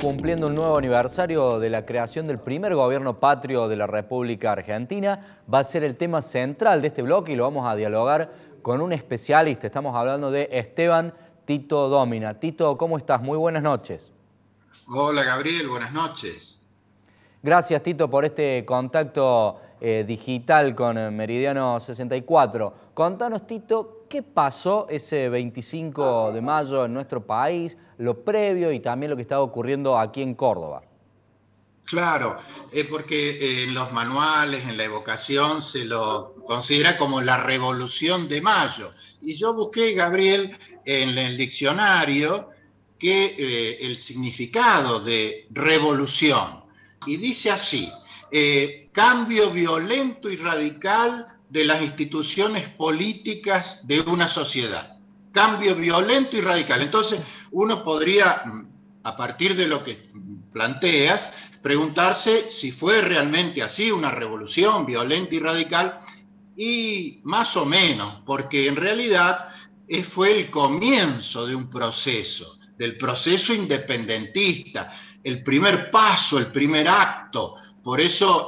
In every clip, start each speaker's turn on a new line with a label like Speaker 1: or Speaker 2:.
Speaker 1: cumpliendo un nuevo aniversario de la creación del primer gobierno patrio de la República Argentina. Va a ser el tema central de este bloque y lo vamos a dialogar con un especialista. Estamos hablando de Esteban Tito Domina. Tito, ¿cómo estás? Muy buenas noches.
Speaker 2: Hola Gabriel, buenas noches.
Speaker 1: Gracias, Tito, por este contacto digital con Meridiano 64. Contanos, Tito, ¿qué pasó ese 25 de mayo en nuestro país, lo previo y también lo que estaba ocurriendo aquí en Córdoba?
Speaker 2: Claro, porque en los manuales, en la evocación, se lo considera como la Revolución de Mayo. Y yo busqué, Gabriel, en el diccionario que el significado de revolución. Y dice así, cambio violento y radical de las instituciones políticas de una sociedad. Cambio violento y radical. Entonces, uno podría, a partir de lo que planteas, preguntarse si fue realmente así, una revolución violenta y radical, y más o menos, porque en realidad fue el comienzo de un proceso, del proceso independentista, el primer paso, el primer acto. Por eso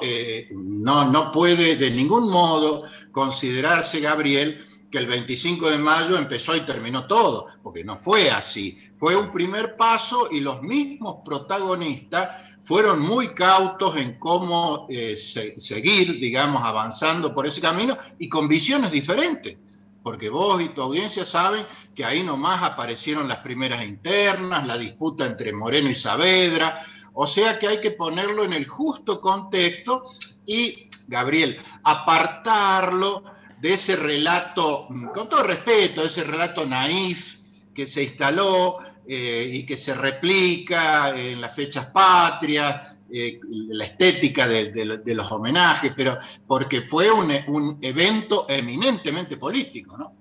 Speaker 2: no puede de ningún modo considerarse, Gabriel, que el 25 de mayo empezó y terminó todo, porque no fue así. Fue un primer paso y los mismos protagonistas fueron muy cautos en cómo seguir, digamos, avanzando por ese camino y con visiones diferentes. Porque vos y tu audiencia saben que ahí nomás aparecieron las primeras internas, la disputa entre Moreno y Saavedra, o sea que hay que ponerlo en el justo contexto y, Gabriel, apartarlo de ese relato, con todo respeto, ese relato naif que se instaló y que se replica en las fechas patrias, la estética de los homenajes, pero porque fue un evento eminentemente político, ¿no?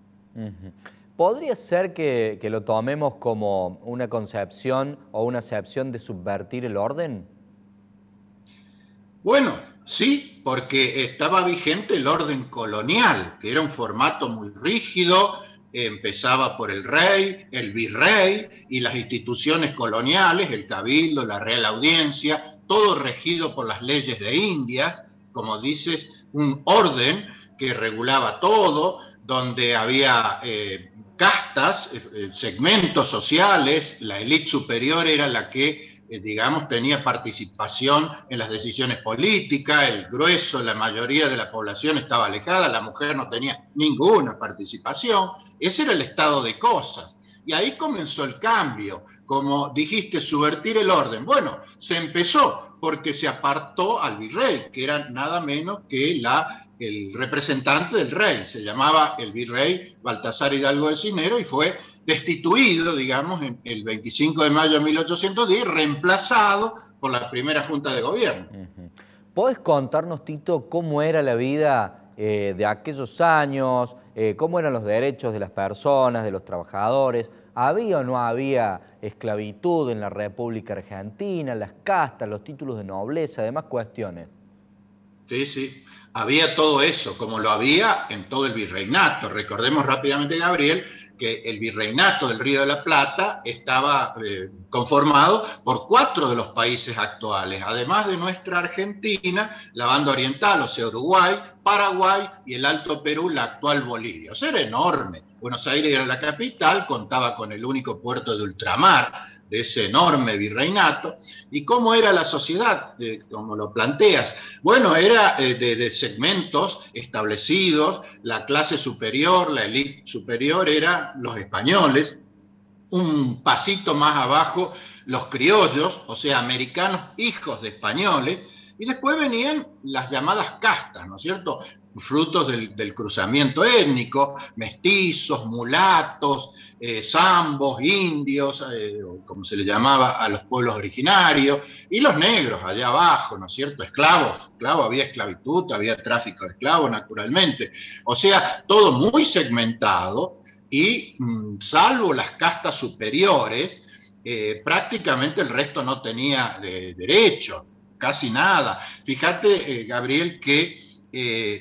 Speaker 1: ¿Podría ser que lo tomemos como una concepción o una acepción de subvertir el orden?
Speaker 2: Bueno, sí, porque estaba vigente el orden colonial, que era un formato muy rígido, empezaba por el rey, el virrey y las instituciones coloniales, el cabildo, la Real Audiencia, todo regido por las leyes de Indias, como dices, un orden que regulaba todo, donde había castas, segmentos sociales, la élite superior era la que, digamos, tenía participación en las decisiones políticas, el grueso, la mayoría de la población estaba alejada, la mujer no tenía ninguna participación. Ese era el estado de cosas. Y ahí comenzó el cambio, como dijiste, subvertir el orden. Bueno, se empezó porque se apartó al virrey, que era nada menos que el representante del rey. Se llamaba el virrey Baltasar Hidalgo de Cisneros y fue destituido, digamos, en el 25 de mayo de 1810, reemplazado por la primera Junta de Gobierno.
Speaker 1: ¿Podés contarnos, Tito, cómo era la vida de aquellos años, cómo eran los derechos de las personas, de los trabajadores? ¿Había o no había esclavitud en la República Argentina, las castas, los títulos de nobleza, demás cuestiones?
Speaker 2: Sí, sí, había todo eso, como lo había en todo el virreinato. Recordemos rápidamente, Gabriel, que el virreinato del Río de la Plata estaba conformado por 4 de los países actuales, además de nuestra Argentina, la banda oriental, o sea, Uruguay, Paraguay y el Alto Perú, la actual Bolivia. O sea, era enorme. Buenos Aires era la capital, contaba con el único puerto de ultramar de ese enorme virreinato. ¿Y cómo era la sociedad, como lo planteas? Bueno, era de segmentos establecidos, la clase superior, la élite superior eran los españoles, un pasito más abajo los criollos, o sea, americanos hijos de españoles, y después venían las llamadas castas, ¿no es cierto?, frutos del cruzamiento étnico, mestizos, mulatos, zambos, indios, como se le llamaba a los pueblos originarios, y los negros allá abajo, ¿no es cierto?, esclavos, había esclavitud, había tráfico de esclavos, naturalmente. O sea, todo muy segmentado y salvo las castas superiores, prácticamente el resto no tenía derecho, casi nada. Fíjate, Gabriel, que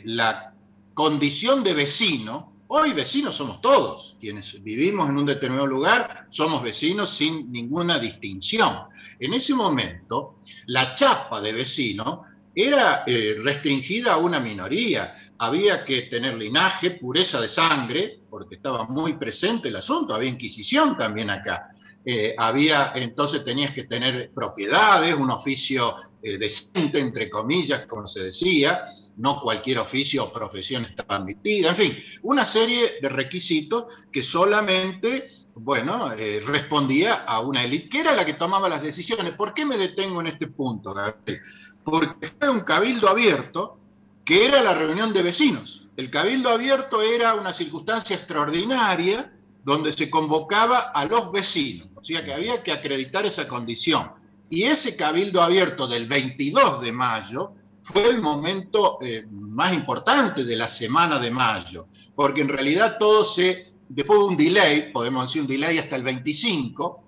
Speaker 2: la condición de vecino Hoy vecinos somos todos, quienes vivimos en un determinado lugar somos vecinos sin ninguna distinción. En ese momento, la chapa de vecino era restringida a una minoría. Había que tener linaje, pureza de sangre, porque estaba muy presente el asunto, había inquisición también acá. Entonces tenías que tener propiedades, un oficio decente, entre comillas, como se decía, no cualquier oficio o profesión estaba admitida, en fin, una serie de requisitos que solamente, bueno, respondía a una élite, que era la que tomaba las decisiones. ¿Por qué me detengo en este punto, Gabriel? Porque fue un cabildo abierto, que era la reunión de vecinos. El cabildo abierto era una circunstancia extraordinaria donde se convocaba a los vecinos, o sea que había que acreditar esa condición. Y ese cabildo abierto del 22 de mayo fue el momento más importante de la semana de mayo, porque en realidad después de un delay, podemos decir un delay hasta el 25,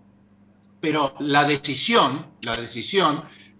Speaker 2: pero la decisión,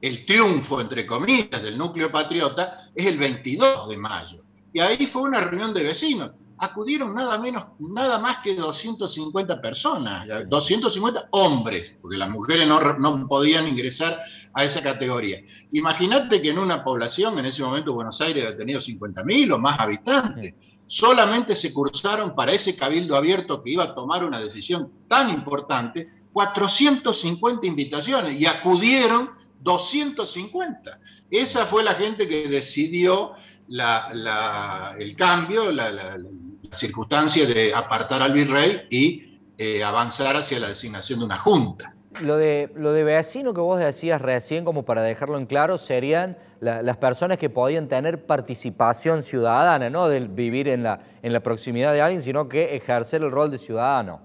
Speaker 2: el triunfo, entre comillas, del núcleo patriota es el 22 de mayo. Y ahí fue una reunión de vecinos. Acudieron nada más que 250 personas, 250 hombres, porque las mujeres no podían ingresar a esa categoría. Imagínate que en una población, en ese momento Buenos Aires ha tenido 50.000 o más habitantes, solamente se cursaron para ese cabildo abierto que iba a tomar una decisión tan importante, 450 invitaciones, y acudieron 250. Esa fue la gente que decidió el cambio, la circunstancia de apartar al virrey y avanzar hacia la designación de una junta.
Speaker 1: Lo de vecino que vos decías recién, como para dejarlo en claro, serían las personas que podían tener participación ciudadana, no del vivir en la proximidad de alguien, sino que ejercer el rol de ciudadano.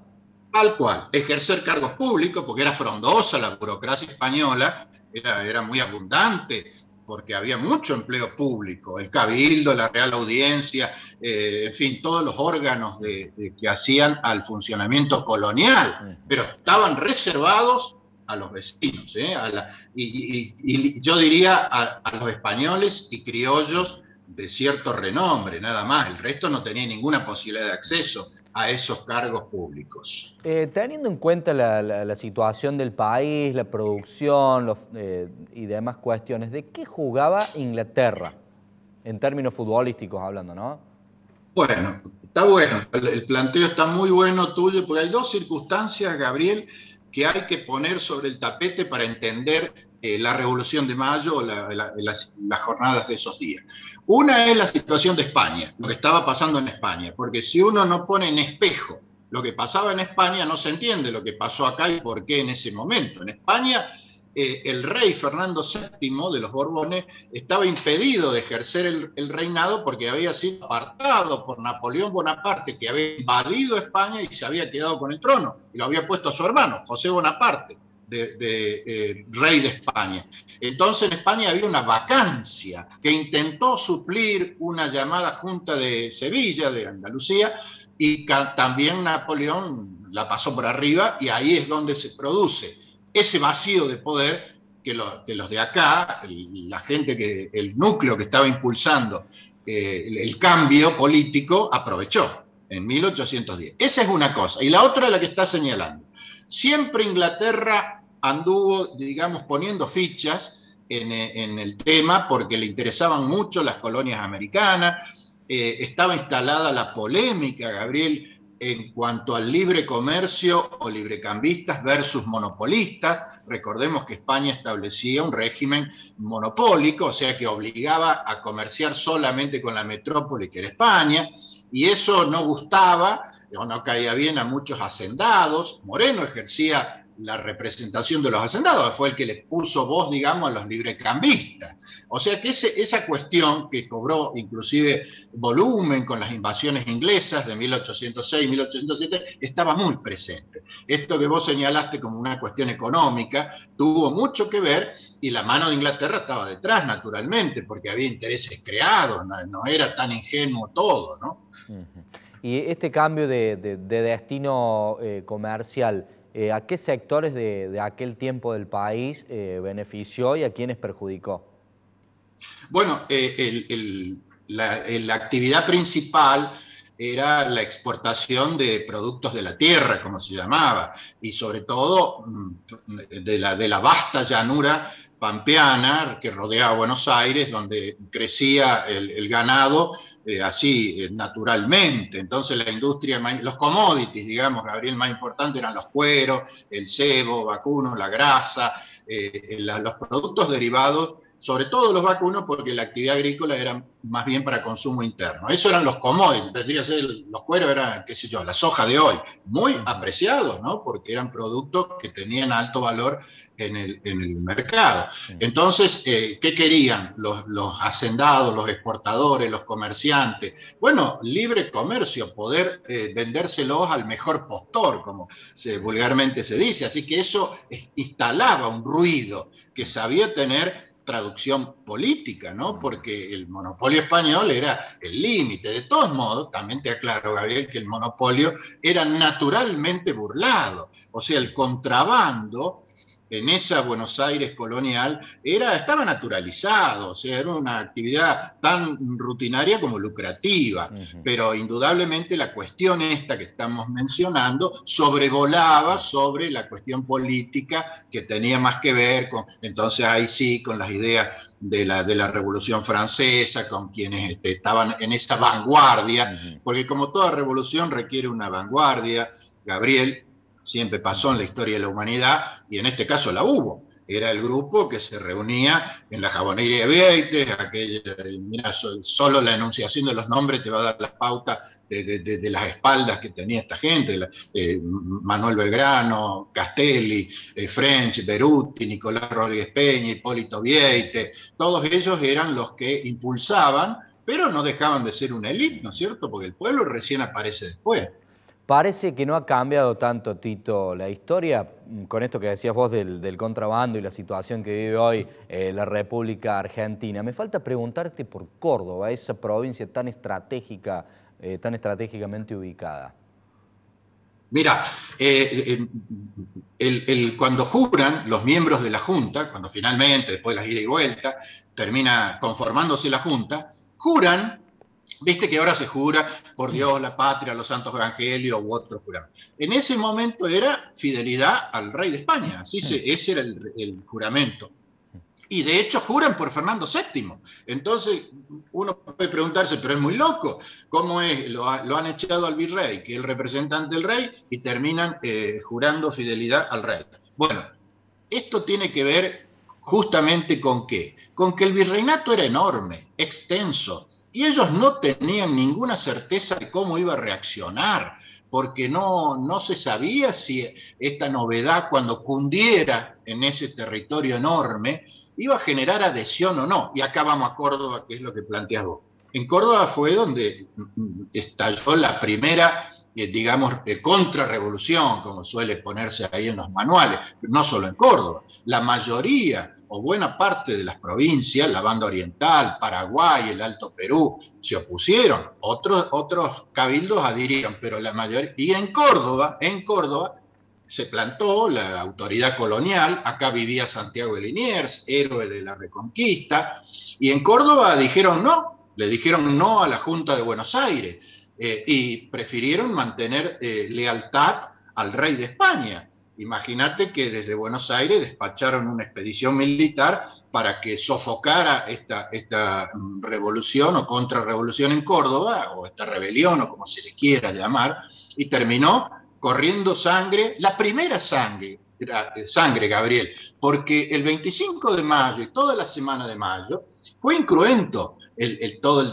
Speaker 2: Tal cual, ejercer cargos públicos, porque era frondosa la burocracia española, era muy abundante, porque había mucho empleo público, el cabildo, la Real Audiencia, en fin, todos los órganos que hacían al funcionamiento colonial, pero estaban reservados a los vecinos, y yo diría a los españoles y criollos de cierto renombre, nada más. El resto no tenía ninguna posibilidad de acceso a esos cargos públicos.
Speaker 1: Teniendo en cuenta la situación del país, la producción y demás cuestiones, ¿de qué jugaba Inglaterra? En términos futbolísticos hablando, ¿no?
Speaker 2: Bueno, está bueno, el planteo está muy bueno tuyo, porque hay dos circunstancias, Gabriel, que hay que poner sobre el tapete para entender la Revolución de Mayo o las jornadas de esos días. Una es la situación de España, lo que estaba pasando en España, porque si uno no pone en espejo lo que pasaba en España, no se entiende lo que pasó acá y por qué en ese momento. En España, el rey Fernando VII de los Borbones estaba impedido de ejercer el reinado porque había sido apartado por Napoleón Bonaparte, que había invadido España y se había quedado con el trono, y lo había puesto a su hermano, José Bonaparte, rey de España. Entonces en España había una vacancia que intentó suplir una llamada Junta de Sevilla, de Andalucía, y también Napoleón la pasó por arriba, y ahí es donde se produce ese vacío de poder que los de acá, el núcleo que estaba impulsando el cambio político, aprovechó en 1810. Esa es una cosa. Y la otra es la que está señalando. Siempre Inglaterra anduvo, digamos, poniendo fichas en el tema porque le interesaban mucho las colonias americanas. Estaba instalada la polémica, Gabriel, en cuanto al libre comercio o librecambistas versus monopolistas. Recordemos que España establecía un régimen monopólico, o sea que obligaba a comerciar solamente con la metrópoli que era España, y eso no gustaba o no caía bien a muchos hacendados. Moreno ejercía la representación de los hacendados, fue el que le puso voz, digamos, a los librecambistas. O sea que esa cuestión que cobró inclusive volumen con las invasiones inglesas de 1806, 1807, estaba muy presente. Esto que vos señalaste como una cuestión económica tuvo mucho que ver, y la mano de Inglaterra estaba detrás, naturalmente, porque había intereses creados, no era tan ingenuo todo, ¿no?
Speaker 1: Y este cambio de destino comercial, ¿a qué sectores de aquel tiempo del país benefició y a quiénes perjudicó?
Speaker 2: Bueno, la actividad principal era la exportación de productos de la tierra, como se llamaba, y sobre todo de la vasta llanura pampeana que rodeaba Buenos Aires, donde crecía el ganado así naturalmente. Entonces la industria, los commodities, digamos, Gabriel, más importante eran los cueros, el cebo vacuno, la grasa, los productos derivados, sobre todo los vacunos, porque la actividad agrícola era más bien para consumo interno. Eso eran los commodities, tendría que ser, los cueros eran, qué sé yo, la soja de hoy, muy apreciados, ¿no? Porque eran productos que tenían alto valor en el mercado. Entonces, ¿qué querían los hacendados, los exportadores, los comerciantes? Bueno, libre comercio, poder vendérselos al mejor postor, como vulgarmente se dice. Así que eso instalaba un ruido que sabía tener traducción política, ¿no? Porque el monopolio español era el límite. De todos modos, también te aclaro, Gabriel, que el monopolio era naturalmente burlado. O sea, el contrabando en esa Buenos Aires colonial estaba naturalizado, o sea, era una actividad tan rutinaria como lucrativa, pero indudablemente la cuestión esta que estamos mencionando sobrevolaba sobre la cuestión política que tenía más que ver con, entonces ahí sí, con las ideas de la Revolución Francesa, con quienes estaban en esa vanguardia, porque como toda revolución requiere una vanguardia, Gabriel, siempre pasó en la historia de la humanidad, y en este caso la hubo. Era el grupo que se reunía en la Jabonería de Vieites, mira, solo la enunciación de los nombres te va a dar la pauta de las espaldas que tenía esta gente, Manuel Belgrano, Castelli, French, Beruti, Nicolás Rodríguez Peña, Hipólito Vieites, todos ellos eran los que impulsaban, pero no dejaban de ser una élite, ¿no es cierto? Porque el pueblo recién aparece después.
Speaker 1: Parece que no ha cambiado tanto, Tito, la historia, con esto que decías vos del contrabando y la situación que vive hoy la República Argentina. Me falta preguntarte por Córdoba, esa provincia tan estratégica, tan estratégicamente ubicada.
Speaker 2: Mira, cuando juran los miembros de la Junta, cuando finalmente, después de las ida y vuelta, termina conformándose la Junta, juran. Viste que ahora se jura por Dios, la patria, los santos evangelios u otros juramentos. En ese momento era fidelidad al rey de España, ese era el juramento. Y de hecho juran por Fernando VII. Entonces uno puede preguntarse, pero es muy loco, ¿cómo es? Lo han echado al virrey, que es el representante del rey, y terminan jurando fidelidad al rey. Bueno, esto tiene que ver justamente con ¿qué? Con que el virreinato era enorme, extenso, y ellos no tenían ninguna certeza de cómo iba a reaccionar, porque no se sabía si esta novedad, cuando cundiera en ese territorio enorme, iba a generar adhesión o no. Y acá vamos a Córdoba, que es lo que planteas vos. En Córdoba fue donde estalló la primera, digamos, contrarrevolución, como suele ponerse ahí en los manuales, no solo en Córdoba. La mayoría o buena parte de las provincias, la banda oriental, Paraguay, el Alto Perú, se opusieron. Otros cabildos adhirieron, pero la mayoría. Y en Córdoba se plantó la autoridad colonial. Acá vivía Santiago de Liniers, héroe de la Reconquista, y en Córdoba le dijeron no a la Junta de Buenos Aires, y prefirieron mantener lealtad al rey de España. Imagínate que desde Buenos Aires despacharon una expedición militar para que sofocara esta revolución o contrarrevolución en Córdoba, o esta rebelión, o como se le quiera llamar, y terminó corriendo sangre, la primera sangre, Gabriel, porque el 25 de mayo y toda la semana de mayo fue incruento todo el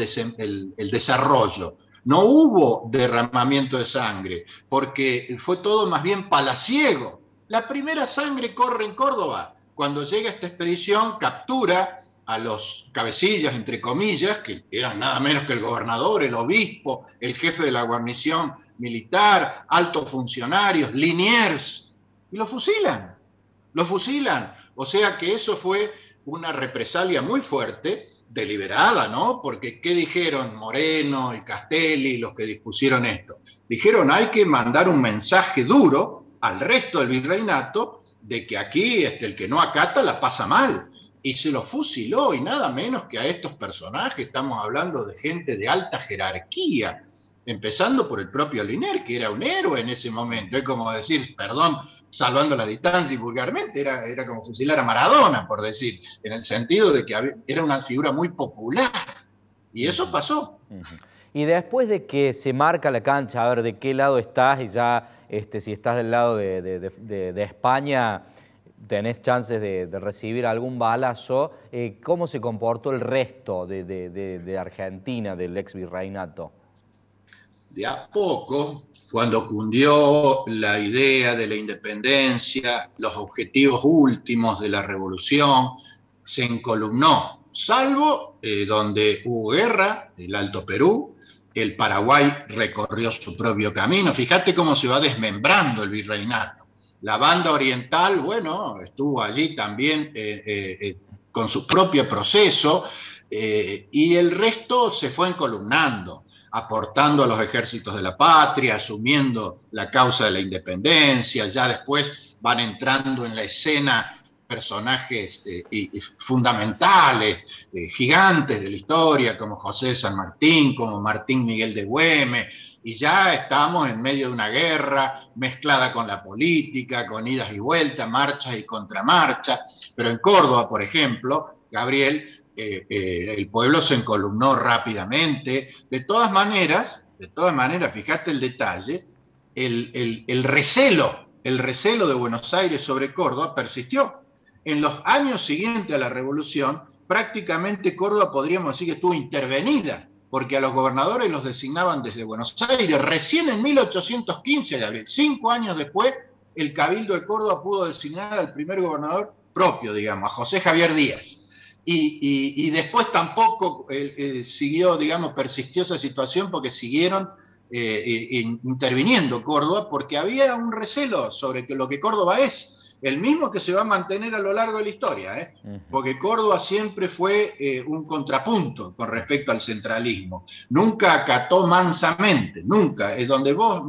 Speaker 2: desarrollo. No hubo derramamiento de sangre, porque fue todo más bien palaciego. La primera sangre corre en Córdoba. Cuando llega esta expedición, captura a los cabecillas, entre comillas, que eran nada menos que el gobernador, el obispo, el jefe de la guarnición militar, altos funcionarios, Liniers, y lo fusilan. O sea que eso fue una represalia muy fuerte, deliberada, ¿no? Porque ¿qué dijeron Moreno y Castelli, los que dispusieron esto? Dijeron, hay que mandar un mensaje duro al resto del virreinato de que aquí el que no acata la pasa mal. Y se lo fusiló, y nada menos que a estos personajes. Estamos hablando de gente de alta jerarquía. empezando por el propio Liniers, que era un héroe en ese momento. Es como decir, perdón, salvando la distancia y vulgarmente, era como fusilar a Maradona, por decir, en el sentido de que era una figura muy popular. Y eso pasó.
Speaker 1: Y después de que se marca la cancha, a ver de qué lado estás, y ya si estás del lado de España, tenés chances de recibir algún balazo, ¿cómo se comportó el resto de Argentina, del ex virreinato?
Speaker 2: De a poco, cuando cundió la idea de la independencia, los objetivos últimos de la revolución, se encolumnó, salvo donde hubo guerra, el Alto Perú, el Paraguay recorrió su propio camino. Fíjate cómo se va desmembrando el virreinato. La banda oriental, bueno, estuvo allí también con su propio proceso, y el resto se fue encolumnando, aportando a los ejércitos de la patria, asumiendo la causa de la independencia. Ya después van entrando en la escena personajes fundamentales, gigantes de la historia, como José de San Martín, como Martín Miguel de Güemes, y ya estamos en medio de una guerra mezclada con la política, con idas y vueltas, marchas y contramarchas. Pero en Córdoba, por ejemplo, Gabriel, el pueblo se encolumnó rápidamente. De todas maneras, fíjate el detalle, el recelo de Buenos Aires sobre Córdoba persistió. En los años siguientes a la revolución, prácticamente Córdoba podríamos decir que estuvo intervenida, porque a los gobernadores los designaban desde Buenos Aires. Recién en 1815, Gabriel, 5 años después, el Cabildo de Córdoba pudo designar al primer gobernador propio, digamos, a José Javier Díaz. Y después tampoco siguió, digamos, persistió esa situación, porque siguieron interviniendo Córdoba, porque había un recelo sobre lo que Córdoba es, el mismo que se va a mantener a lo largo de la historia, porque Córdoba siempre fue un contrapunto con respecto al centralismo. Nunca acató mansamente, nunca. Es donde vos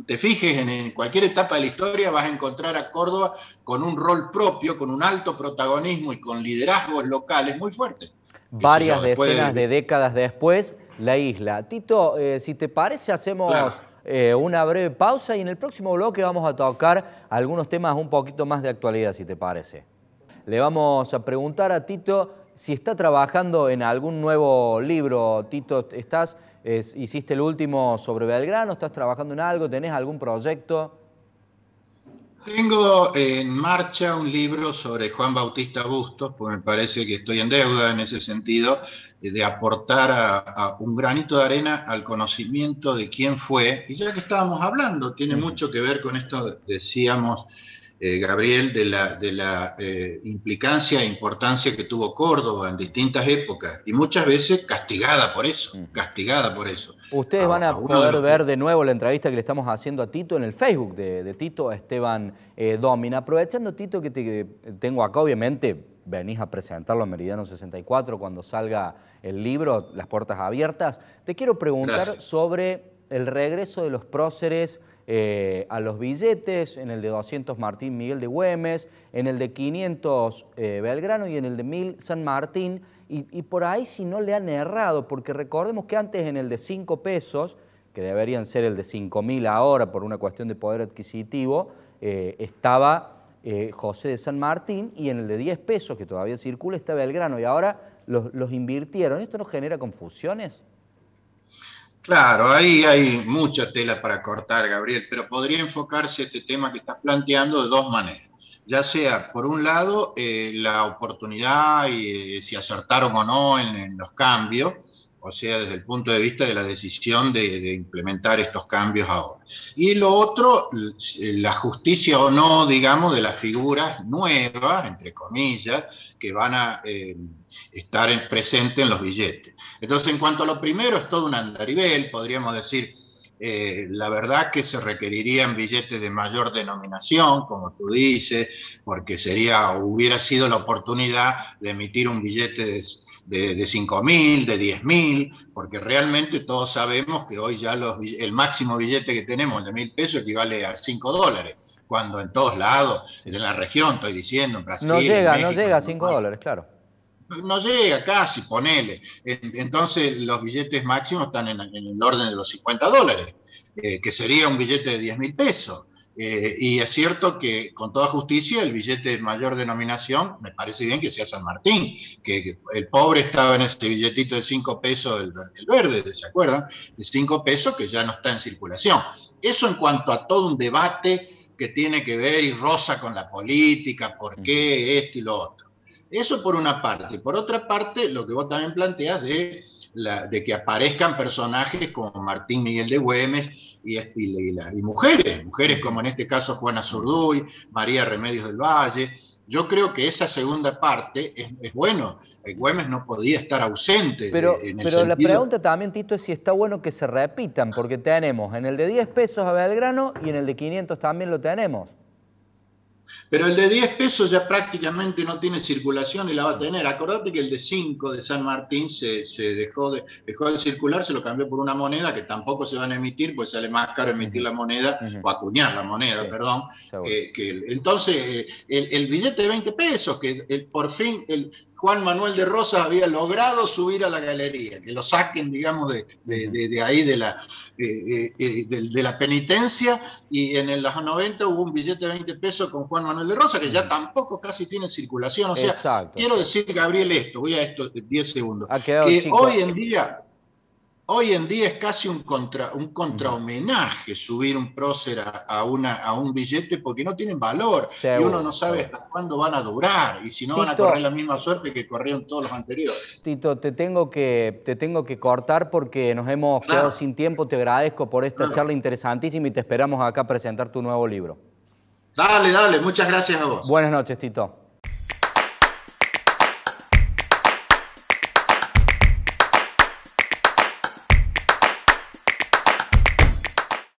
Speaker 2: te fijes en cualquier etapa de la historia, vas a encontrar a Córdoba con un rol propio, con un alto protagonismo y con liderazgos locales muy fuertes.
Speaker 1: Varias decenas de décadas después, la isla. Tito, si te parece, hacemos... Claro. Una breve pausa y en el próximo bloque vamos a tocar algunos temas un poquito más de actualidad, si te parece. Le vamos a preguntar a Tito si está trabajando en algún nuevo libro. Tito, hiciste el último sobre Belgrano, ¿estás trabajando en algo? ¿Tenés algún proyecto?
Speaker 2: Tengo en marcha un libro sobre Juan Bautista Bustos, porque me parece que estoy en deuda en ese sentido, de aportar a un granito de arena al conocimiento de quién fue. Y ya que estábamos hablando, tiene mucho que ver con esto, decíamos, Gabriel, de la implicancia e importancia que tuvo Córdoba en distintas épocas, y muchas veces castigada por eso,
Speaker 1: Ustedes van a poder ver de nuevo la entrevista que le estamos haciendo a Tito en el Facebook de Tito Esteban Domin. Aprovechando, Tito, que te tengo acá, obviamente venís a presentarlo en Meridiano 64 cuando salga el libro, Las Puertas Abiertas. Te quiero preguntar sobre el regreso de los próceres a los billetes, en el de 200 Martín Miguel de Güemes, en el de 500 Belgrano y en el de 1000 San Martín, y por ahí si no le han errado, porque recordemos que antes en el de 5 pesos, que deberían ser el de 5.000 ahora por una cuestión de poder adquisitivo, estaba José de San Martín, y en el de 10 pesos, que todavía circula, está Belgrano, y ahora los invirtieron. ¿Esto no genera confusiones?
Speaker 2: Claro, ahí hay mucha tela para cortar, Gabriel, pero podría enfocarse este tema que estás planteando de dos maneras. Ya sea, por un lado, la oportunidad y si acertaron o no en los cambios, o sea, desde el punto de vista de la decisión de implementar estos cambios ahora. Y lo otro, la justicia o no, digamos, de las figuras nuevas, entre comillas, que van a estar presentes en los billetes. Entonces, en cuanto a lo primero, es todo un andarivel, podríamos decir. La verdad que se requerirían billetes de mayor denominación, como tú dices, porque hubiera sido la oportunidad de emitir un billete de 5.000, de 10.000, porque realmente todos sabemos que hoy ya el máximo billete que tenemos de 1.000 pesos equivale a $5, cuando en todos lados, en la región, estoy diciendo, en Brasil,
Speaker 1: no llega
Speaker 2: en México,
Speaker 1: a $5, claro.
Speaker 2: no llega casi, ponele. Entonces los billetes máximos están en el orden de los $50, que sería un billete de 10.000 pesos. Y es cierto que con toda justicia el billete de mayor denominación, me parece bien que sea San Martín, que el pobre estaba en ese billetito de 5 pesos, el verde, ¿se acuerdan? De 5 pesos que ya no está en circulación. Eso en cuanto a todo un debate que tiene que ver y roza con la política, por qué esto y lo otro. Eso por una parte. Por otra parte, lo que vos también planteas de que aparezcan personajes como Martín Miguel de Güemes y mujeres como en este caso Juana Zurduy, María Remedios del Valle. Yo creo que esa segunda parte es bueno. Güemes no podía estar ausente.
Speaker 1: Pero
Speaker 2: sentido...
Speaker 1: la pregunta también, Tito, es si está bueno que se repitan, porque tenemos en el de 10 pesos a Belgrano y en el de 500 también lo tenemos.
Speaker 2: Pero el de 10 pesos ya prácticamente no tiene circulación y la va a tener. Acordate que el de 5 de San Martín se dejó de circular, se lo cambió por una moneda que tampoco se van a emitir, pues sale más caro emitir la moneda, o acuñar la moneda, perdón. Entonces, el billete de 20 pesos, que por fin Juan Manuel de Rosas había logrado subir a la galería, que lo saquen, digamos, de ahí, de la penitencia, y en los 90 hubo un billete de 20 pesos con Juan Manuel de Rosas, que ya tampoco casi tiene circulación. O sea, quiero decir, Gabriel, voy a esto 10 segundos, que chico. Hoy en día es casi un contrahomenaje subir un prócer a un billete, porque no tienen valor. Seguro, y uno no sabe hasta cuándo van a durar y si no, Tito, van a correr la misma suerte que corrieron todos los anteriores.
Speaker 1: Tito, te tengo que cortar porque nos hemos quedado sin tiempo. Te agradezco por esta charla interesantísima y te esperamos acá a presentar tu nuevo libro.
Speaker 2: Dale, muchas gracias a vos.
Speaker 1: Buenas noches, Tito.